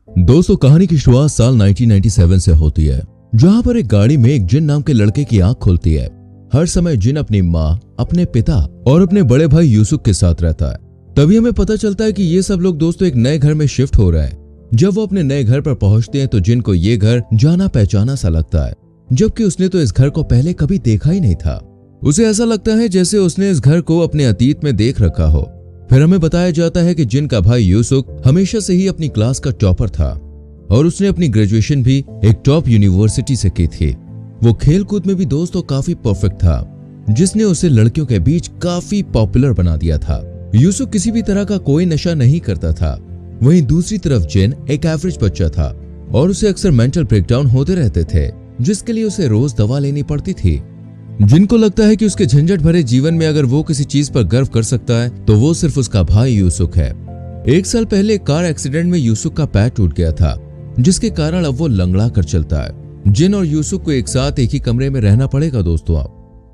दोस्तों, कहानी की शुरुआत साल 1997 से होती है, जहां पर एक गाड़ी में एक जिन नाम के लड़के की आंख खुलती है। हर समय जिन अपनी माँ, अपने पिता और अपने बड़े भाई यूसुफ के साथ रहता है। तभी हमें पता चलता है कि ये सब लोग दोस्तों एक नए घर में शिफ्ट हो रहे हैं। जब वो अपने नए घर पर पहुंचते हैं तो जिन को ये घर जाना पहचाना सा लगता है, जबकि उसने तो इस घर को पहले कभी देखा ही नहीं था। उसे ऐसा लगता है जैसे उसने इस घर को अपने अतीत में देख रखा हो। फिर हमें बताया जाता है कि जिन का भाई यूसुफ हमेशा से ही अपनी क्लास का टॉपर था और उसने अपनी ग्रेजुएशन भी एक टॉप यूनिवर्सिटी से की थी। वो खेल कूद में भी दोस्तों काफी परफेक्ट था, जिसने उसे लड़कियों के बीच काफी पॉपुलर बना दिया था। यूसुफ किसी भी तरह का कोई नशा नहीं करता था। वहीं दूसरी तरफ जिन एक एवरेज बच्चा था और उसे अक्सर मेंटल ब्रेकडाउन होते रहते थे, जिसके लिए उसे रोज दवा लेनी पड़ती थी। जिनको लगता है कि उसके झंझट भरे जीवन में अगर वो किसी चीज पर गर्व कर सकता है तो वो सिर्फ उसका भाई यूसुफ है। एक साल पहले कार एक्सीडेंट में यूसुफ का पैर टूट गया था, जिसके कारण अब वो लंगड़ा कर चलता है। जिन और यूसुफ को एक साथ एक ही कमरे में रहना पड़ेगा दोस्तों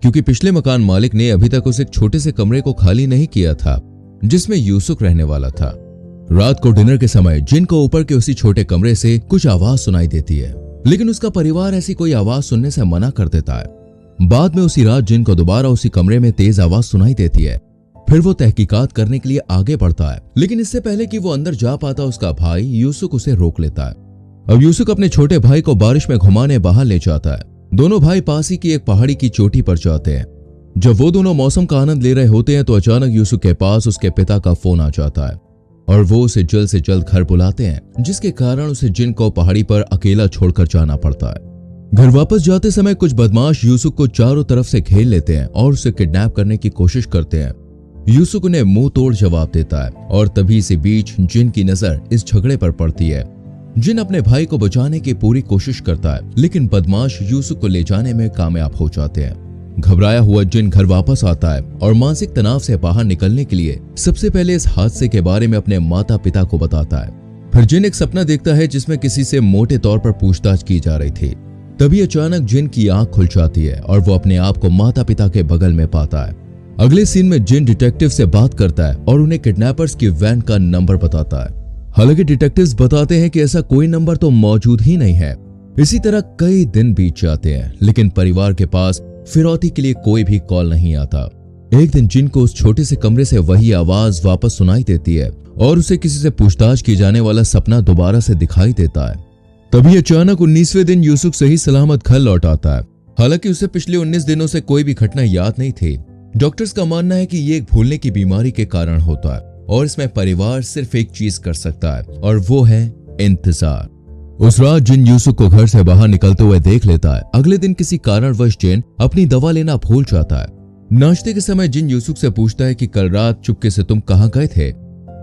क्योंकि पिछले मकान मालिक ने अभी तक उस एक छोटे से कमरे को खाली नहीं किया था जिसमें यूसुफ रहने वाला था। रात को डिनर के समय जिन को ऊपर के उसी छोटे कमरे से कुछ आवाज सुनाई देती है, लेकिन उसका परिवार ऐसी कोई आवाज सुनने से मना कर देता है। बाद में उसी रात जिन को दोबारा उसी कमरे में तेज आवाज सुनाई देती है। फिर वो तहकीकात करने के लिए आगे बढ़ता है, लेकिन इससे पहले कि वो अंदर जा पाता उसका भाई यूसुफ उसे रोक लेता है। अब यूसुफ अपने छोटे भाई को बारिश में घुमाने बाहर ले जाता है। दोनों भाई पास ही की एक पहाड़ी की चोटी पर जाते हैं। जब वो दोनों मौसम का आनंद ले रहे होते हैं तो अचानक यूसुफ के पास उसके पिता का फोन आ जाता है और वो उसे जल्द से जल्द घर बुलाते हैं, जिसके कारण उसे जिन को पहाड़ी पर अकेला छोड़कर जाना पड़ता है। घर वापस जाते समय कुछ बदमाश यूसुफ को चारों तरफ से घेर लेते हैं और उसे किडनैप करने की कोशिश करते हैं। यूसुफ उन्हें मुंह तोड़ जवाब देता है और तभी से बीच जिन की नजर इस झगड़े पर पड़ती है। जिन अपने भाई को बचाने की पूरी कोशिश करता है, लेकिन बदमाश यूसुफ को ले जाने में कामयाब हो जाते हैं। घबराया हुआ जिन घर वापस आता है और मानसिक तनाव से बाहर निकलने के लिए सबसे पहले इस हादसे के बारे में अपने माता पिता को बताता है। फिर जिन एक सपना देखता है जिसमें किसी से मोटे तौर पर पूछताछ की जा रही थी। तभी अचानक जिन की आंख खुल जाती है और वो अपने आप को माता पिता के बगल में पाता है। अगले सीन में जिन डिटेक्टिव से बात करता है और उन्हें किडनैपर्स की वैन का नंबर बताता है। हालांकि डिटेक्टिव्स बताते हैं कि ऐसा कोई नंबर तो मौजूद ही नहीं है। इसी तरह कई दिन बीत जाते हैं, लेकिन परिवार के पास फिरौती के लिए कोई भी कॉल नहीं आता। एक दिन जिन को उस छोटे से कमरे से वही आवाज वापस सुनाई देती है और उसे किसी से पूछताछ की जाने वाला सपना दोबारा से दिखाई देता है। तभी अचानक 19वें दिन यूसुफ सही सलामत घर लौट आता है। हालांकि उसे पिछले 19 दिनों से कोई भी घटना याद नहीं थी। डॉक्टर्स का मानना है कि ये एक भूलने की बीमारी के कारण होता है और इसमें परिवार सिर्फ एक चीज कर सकता है और वो है इंतजार। उस रात जिन यूसुफ को घर से बाहर निकलते हुए देख लेता है। अगले दिन किसी कारणवश जिन अपनी दवा लेना भूल जाता है। नाश्ते के समय जिन यूसुफ से पूछता है कि कल रात चुपके से तुम कहाँ गए थे,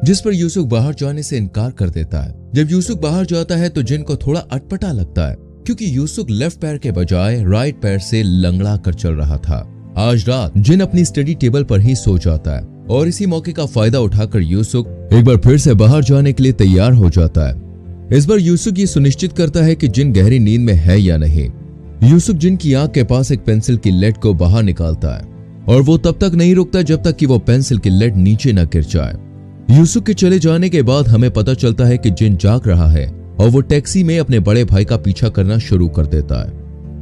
जिस पर यूसुफ बाहर जाने से इनकार कर देता है। जब यूसुफ बाहर जाता है तो जिन को थोड़ा अटपटा लगता है, क्योंकि यूसुफ लेफ्ट पैर के बजाय राइट पैर से लंगड़ा कर चल रहा था। आज रात जिन अपनी स्टडी टेबल पर ही सो जाता है और इसी मौके का फायदा उठाकर यूसुफ एक बार फिर से बाहर जाने के लिए तैयार हो जाता है। इस बार यूसुफ ये सुनिश्चित करता है कि जिन गहरी नींद में है या नहीं। यूसुफ जिन की आंख के पास एक पेंसिल की लेड को बाहर निकालता है और वो तब तक नहीं रुकता जब तक कि वो पेंसिल की लेड नीचे न गिर जाए। यूसुफ के चले जाने के बाद हमें पता चलता है कि जिन जाग रहा है और वो टैक्सी में अपने बड़े भाई का पीछा करना शुरू कर देता है।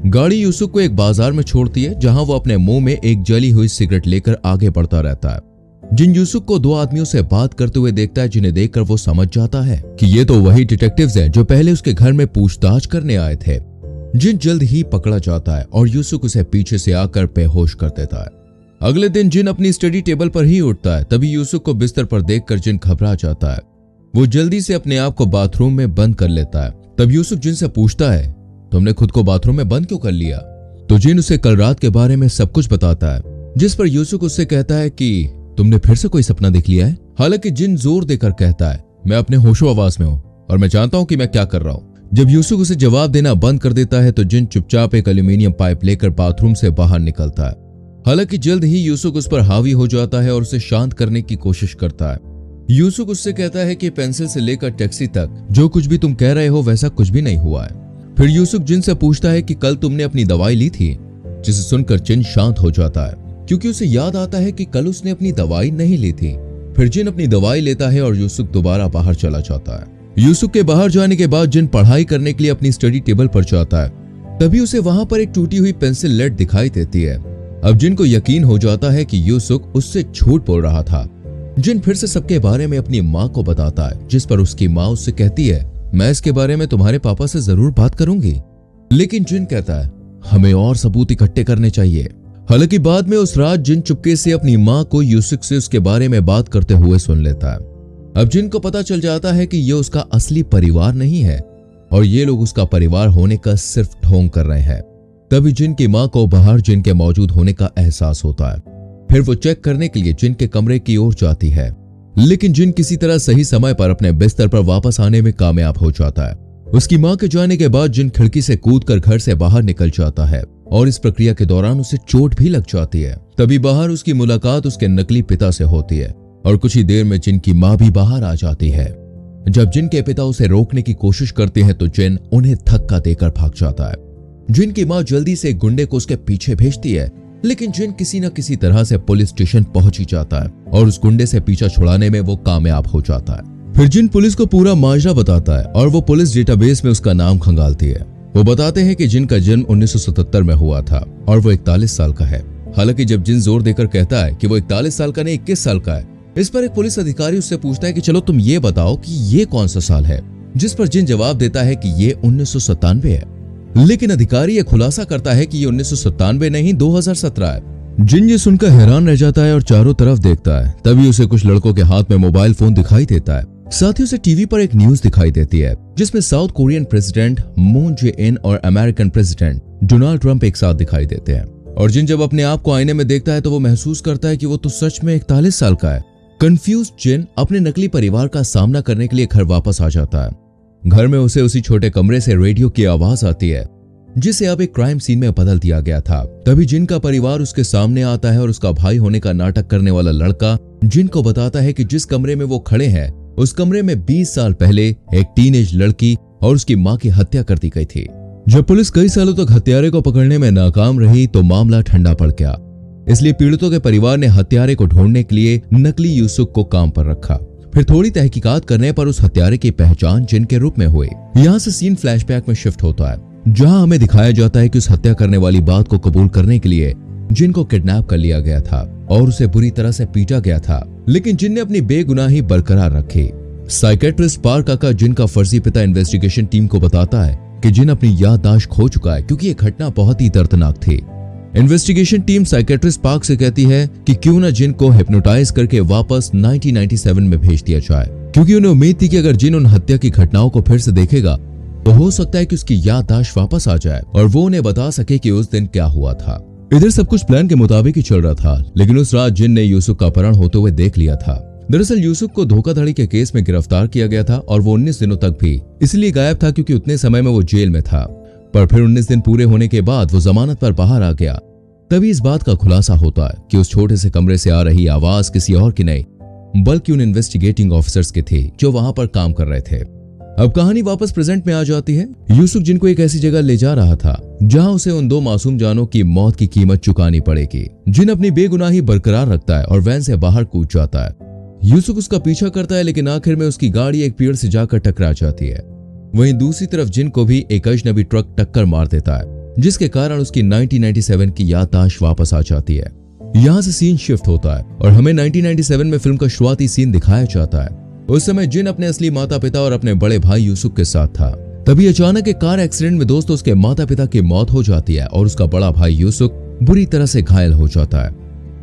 गाड़ी यूसुफ को एक बाजार में छोड़ती है, जहां वो अपने मुंह में एक जली हुई सिगरेट लेकर आगे बढ़ता रहता है। जिन यूसुफ को दो आदमियों से बात करते हुए देखता है, जिन्हें देखकर वो समझ जाता है कि ये तो वही डिटेक्टिव्स हैं जो पहले उसके घर में पूछताछ करने आए थे। जिन जल्द ही पकड़ा जाता है और यूसुफ उसे पीछे से आकर बेहोश कर देता है। अगले दिन जिन अपनी स्टडी टेबल पर ही उठता है। तभी यूसुफ को बिस्तर पर देखकर जिन घबरा जाता है। वो जल्दी से अपने आप को बाथरूम में बंद कर लेता है। तब यूसुफ जिन से पूछता है, तुमने खुद को बाथरूम में बंद क्यों कर लिया? तो जिन उसे कल रात के बारे में सब कुछ बताता है, जिस पर यूसुफ उससे कहता है कि तुमने फिर से कोई सपना देख लिया है। हालांकि जिन जोर देकर कहता है, मैं अपने होशो आवाज में हूँ और मैं जानता हूँ कि मैं क्या कर रहा हूँ। जब यूसुफ उसे जवाब देना बंद कर देता है तो जिन चुपचाप एक एल्यूमिनियम पाइप लेकर बाथरूम से बाहर निकलता है। हालांकि जल्द ही यूसुफ उस पर हावी हो जाता है और उसे शांत करने की कोशिश करता है। यूसुफ उससे कहता है कि पेंसिल से लेकर टैक्सी तक जो कुछ भी तुम कह रहे हो वैसा कुछ भी नहीं हुआ है। फिर यूसुफ जिन से पूछता है कि कल तुमने अपनी दवाई ली थी, जिसे सुनकर जिन शांत हो जाता है, क्योंकि उसे याद आता है कि कल उसने अपनी दवाई नहीं ली थी। फिर जिन अपनी दवाई लेता है और यूसुफ दोबारा बाहर चला जाता है। यूसुफ के बाहर जाने के बाद जिन पढ़ाई करने के लिए अपनी स्टडी टेबल पर जाता है, तभी उसे वहां पर एक टूटी हुई पेंसिल लेड दिखाई देती है। अब जिन को यकीन हो जाता है कि यूसुफ उससे झूठ बोल रहा था। जिन फिर से सबके बारे में अपनी माँ को बताता है, जिस पर उसकी माँ उससे कहती है, मैं इसके बारे में तुम्हारे पापा से जरूर बात करूंगी। लेकिन जिन कहता है, हमें और सबूत इकट्ठे करने चाहिए। हालांकि बाद में उस रात जिन चुपके से अपनी माँ को यूसुफ से उसके बारे में बात करते हुए सुन लेता है। अब जिन को पता चल जाता है कि ये उसका असली परिवार नहीं है और ये लोग उसका परिवार होने का सिर्फ ढोंग कर रहे हैं। तभी जिन की माँ को बाहर जिन के मौजूद होने का एहसास होता है। फिर वो चेक करने के लिए जिन के कमरे की ओर जाती है, लेकिन जिन किसी तरह सही समय पर अपने बिस्तर पर वापस आने में कामयाब हो जाता है। उसकी माँ के जाने के बाद जिन खिड़की से कूदकर घर से बाहर निकल जाता है और इस प्रक्रिया के दौरान उसे चोट भी लग जाती है। तभी बाहर उसकी मुलाकात उसके नकली पिता से होती है और कुछ ही देर में जिन की माँ भी बाहर आ जाती है। जब जिन के पिता उसे रोकने की कोशिश करते हैं तो जिन उन्हें धक्का देकर भाग जाता है। जिन की माँ जल्दी से एक गुंडे को उसके पीछे भेजती है, लेकिन जिन किसी न किसी तरह से पुलिस स्टेशन पहुंच ही जाता है और उस गुंडे से पीछा छुड़ाने में वो कामयाब हो जाता है। फिर जिन पुलिस को पूरा माजरा बताता है और वो पुलिस डेटाबेस में उसका नाम खंगालती है। वो बताते हैं कि जिन का जन्म 1977 में हुआ था और वो 41 साल का है। हालांकि जब जिन जोर देकर कहता है कि वो 41 साल का नहीं 21 साल का है, इस पर एक पुलिस अधिकारी उससे पूछता है कि चलो तुम ये बताओ कि ये कौन सा साल है, जिस पर जिन जवाब देता है कि ये 1997 है। लेकिन अधिकारी ये खुलासा करता है कि ये 1997 नहीं 2017 है। जिन ये सुनकर हैरान रह जाता है और चारों तरफ देखता है। तभी उसे कुछ लड़कों के हाथ में मोबाइल फोन दिखाई देता है। साथ ही उसे टीवी पर एक न्यूज दिखाई देती है जिसमें साउथ कोरियन प्रेसिडेंट मून जे-इन और अमेरिकन प्रेसिडेंट डोनाल्ड ट्रंप एक साथ दिखाई देते हैं। और जिन जब अपने आप को आईने में देखता है तो वो महसूस करता है कि वो तो सच में 41 साल का है। कंफ्यूज जिन अपने नकली परिवार का सामना करने के लिए घर वापस आ जाता है। घर में उसे उसी छोटे कमरे से रेडियो की आवाज आती है जिसे अब एक क्राइम सीन में बदल दिया गया था। तभी जिन का परिवार उसके सामने आता है और उसका भाई होने का नाटक करने वाला लड़का जिन को बताता है कि जिस कमरे में वो खड़े हैं उस कमरे में 20 साल पहले एक टीनेज लड़की और उसकी मां की हत्या कर दी गई थी। जब पुलिस कई सालों तक हत्यारे को पकड़ने में नाकाम रही तो मामला ठंडा पड़ गया। इसलिए पीड़ितों के परिवार ने हत्यारे को ढूंढने के लिए नकली यूसुफ को काम पर रखा। फिर थोड़ी तहकीकात करने पर उस हत्यारे की पहचान जिन के रूप में हुई। यहाँ से सीन फ्लैशबैक में शिफ्ट होता है जहां हमें दिखाया जाता है कि उस हत्या करने वाली बात को कबूल करने के लिए जिन को किडनैप कर लिया गया था और उसे बुरी तरह से पीटा गया था, लेकिन जिन ने अपनी बेगुनाही बरकरार रखी। साइकेट्रिस्ट पार्क आका जिन का फर्जी पिता इन्वेस्टिगेशन टीम को बताता है कि जिन अपनी याददाश्त खो चुका है क्योंकि ये घटना बहुत ही दर्दनाक थी। इन्वेस्टिगेशन टीम साइकेट्रिस्ट पार्क से कहती है कि क्यों न जिन को हिप्नोटाइज करके वापस 1997 में भेज दिया जाए, क्योंकि उन्हें उम्मीद थी कि अगर जिन उन हत्या की घटनाओं को फिर से देखेगा तो हो सकता है कि उसकी याददाश्त वापस आ जाए और वो उन्हें बता सके कि उस दिन क्या हुआ था। इधर सब कुछ प्लान के मुताबिक ही चल रहा था, लेकिन उस रात जिन ने यूसुफ का अपहरण होते हुए देख लिया था। दरअसल यूसुफ को धोखाधड़ी के केस में गिरफ्तार किया गया था और वो 19 दिनों तक भी इसलिए गायब था क्योंकि उतने समय में वो जेल में था। पर फिर 19 दिन पूरे होने के बाद वो जमानत पर बाहर आ गया। तभी इस बात का खुलासा होता है कि उस छोटे से कमरे से आ रही आवाज किसी और की नहीं बल्कि उन इन्वेस्टिगेटिंग ऑफिसर्स की थी जो वहां पर काम कर रहे थे। अब कहानी वापस प्रेजेंट में आ जाती है। यूसुफ जिनको एक ऐसी जगह ले जा रहा था जहां उसे उन 2 मासूम जानों की मौत की कीमत चुकानी पड़ेगी। जिन अपनी बेगुनाही बरकरार रखता है और वैन से बाहर कूद जाता है। यूसुफ उसका पीछा करता है लेकिन आखिर में उसकी गाड़ी एक पेड़ से जाकर टकरा जाती है। वहीं दूसरी तरफ जिन को भी एक अजनबी ट्रक टक्कर मार देता है जिसके कारण उसकी 1997 की याददाश्त वापस आ जाती है। यहाँ से सीन शिफ्ट होता है और हमें 1997 में फिल्म का शुरुआती सीन दिखाया जाता है। उस समय जिन अपने असली माता पिता और अपने बड़े भाई यूसुफ के साथ था। तभी अचानक एक कार एक्सीडेंट में दोस्तों उसके माता पिता की मौत हो जाती है और उसका बड़ा भाई यूसुफ बुरी तरह से घायल हो जाता है।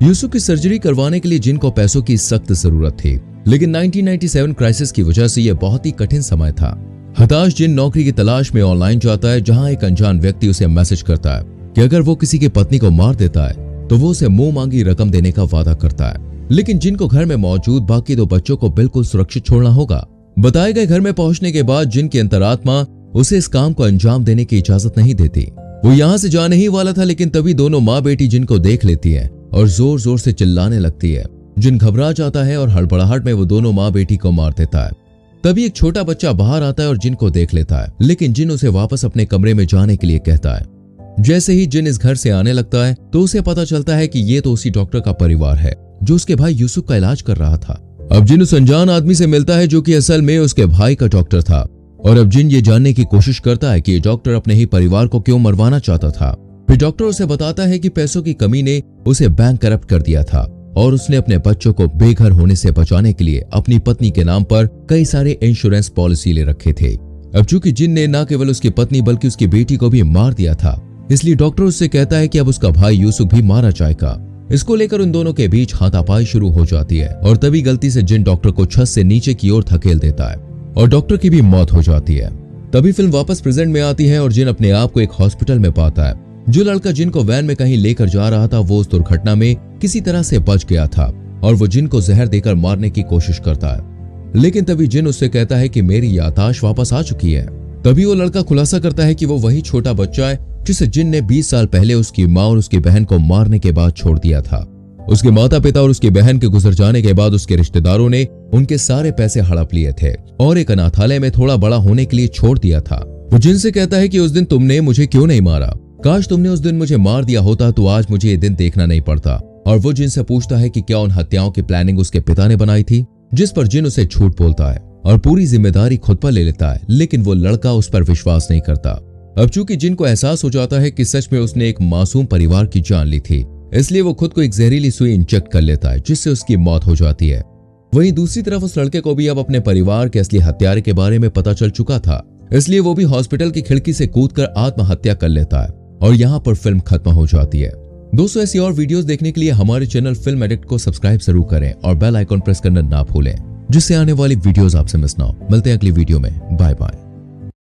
यूसुफ की सर्जरी करवाने के लिए जिन को पैसों की सख्त जरूरत थी, लेकिन 1997 क्राइसिस की वजह से यह बहुत ही कठिन समय था। हताश जिन नौकरी की तलाश में ऑनलाइन जाता है जहां एक अनजान व्यक्ति उसे मैसेज करता है कि अगर वो किसी की पत्नी को मार देता है तो वो उसे मुंह मांगी रकम देने का वादा करता है, लेकिन जिन को घर में मौजूद बाकी 2 बच्चों को बिल्कुल सुरक्षित छोड़ना होगा। बताए गए घर में पहुंचने के बाद जिन की अंतरात्मा उसे इस काम को अंजाम देने की इजाजत नहीं देती। वो यहाँ से जाने ही वाला था, लेकिन तभी दोनों माँ बेटी जिन को देख लेती है और जोर जोर से चिल्लाने लगती है। जिन घबरा जाता है और हड़बड़ाहट में वो दोनों माँ बेटी को मार देता है। तभी एक छोटा बच्चा बाहर आता है और जिन को देख लेता है, लेकिन जिन उसे वापस अपने कमरे में जाने के लिए कहता है। जैसे ही जिन इस घर से आने लगता है तो उसे पता चलता है कि ये तो उसी डॉक्टर का परिवार है जो उसके भाई यूसुफ का इलाज कर रहा था। अब जिन उस अनजान आदमी से मिलता है जो कि असल में उसके भाई का डॉक्टर था, और अब जिन ये जानने की कोशिश करता है कि ये डॉक्टर अपने ही परिवार को क्यों मरवाना चाहता था। फिर डॉक्टर उसे बताता है कि पैसों की कमी ने उसे बैंक करप्ट कर दिया था और उसने अपने बच्चों को बेघर होने से बचाने के लिए अपनी पत्नी के नाम पर कई सारे इंश्योरेंस पॉलिसी ले रखे थे। अब चूंकि जिन ने न केवल उसकी पत्नी बल्कि उसकी बेटी को भी मार दिया था, इसलिए डॉक्टर उससे कहता है कि अब उसका भाई यूसुफ भी मारा जाएगा। इसको लेकर उन दोनों के बीच हाथापाई शुरू हो जाती है और तभी गलती से जिन डॉक्टर को छत से नीचे की ओर धकेल देता है और डॉक्टर की भी मौत हो जाती है। तभी फिल्म वापस प्रेजेंट में आती है और जिन अपने आप को एक हॉस्पिटल में पाता है। जो लड़का जिन को वैन में कहीं लेकर जा रहा था वो उस दुर्घटना में किसी तरह से बच गया था और वो जिन को जहर देकर मारने की कोशिश करता है, लेकिन तभी जिन उससे कहता है कि मेरी याददाश्त वापस आ चुकी है। तभी वो लड़का खुलासा करता है कि वो वही छोटा बच्चा है जिसे जिन ने 20 साल पहले उसकी माँ और उसकी बहन को मारने के बाद छोड़ दिया था। उसके माता पिता और उसकी बहन के गुजर जाने के बाद उसके रिश्तेदारों ने उनके सारे पैसे हड़प लिए थे और एक अनाथालय में थोड़ा बड़ा होने के लिए छोड़ दिया था। वो जिन से कहता है कि उस दिन तुमने मुझे क्यों नहीं मारा, काश तुमने उस दिन मुझे मार दिया होता तो आज मुझे ये दिन देखना नहीं पड़ता। और वो जिन से पूछता है कि क्या उन हत्याओं की प्लानिंग उसके पिता ने बनाई थी, जिस पर जिन उसे झूठ बोलता है और पूरी जिम्मेदारी खुद पर ले लेता है, लेकिन वो लड़का उस पर विश्वास नहीं करता। अब चूंकि जिन को एहसास हो जाता है कि सच में उसने एक मासूम परिवार की जान ली थी, इसलिए वो खुद को एक जहरीली सुई इंजेक्ट कर लेता है जिससे उसकी मौत हो जाती है। वहीं दूसरी तरफ उस लड़के को भी अब अपने परिवार के असली हत्यारे के बारे में पता चल चुका था, इसलिए वो भी हॉस्पिटल की खिड़की से कूदकर आत्महत्या कर लेता है और यहाँ पर फिल्म खत्म हो जाती है। दोस्तों, ऐसी और वीडियोस देखने के लिए हमारे चैनल फिल्म एडिक्ट को सब्सक्राइब जरूर करें और बेल आइकॉन प्रेस करना ना भूलें, जिससे आने वाली वीडियोस आपसे मिस ना हो। मिलते हैं अगली वीडियो में। Bye bye.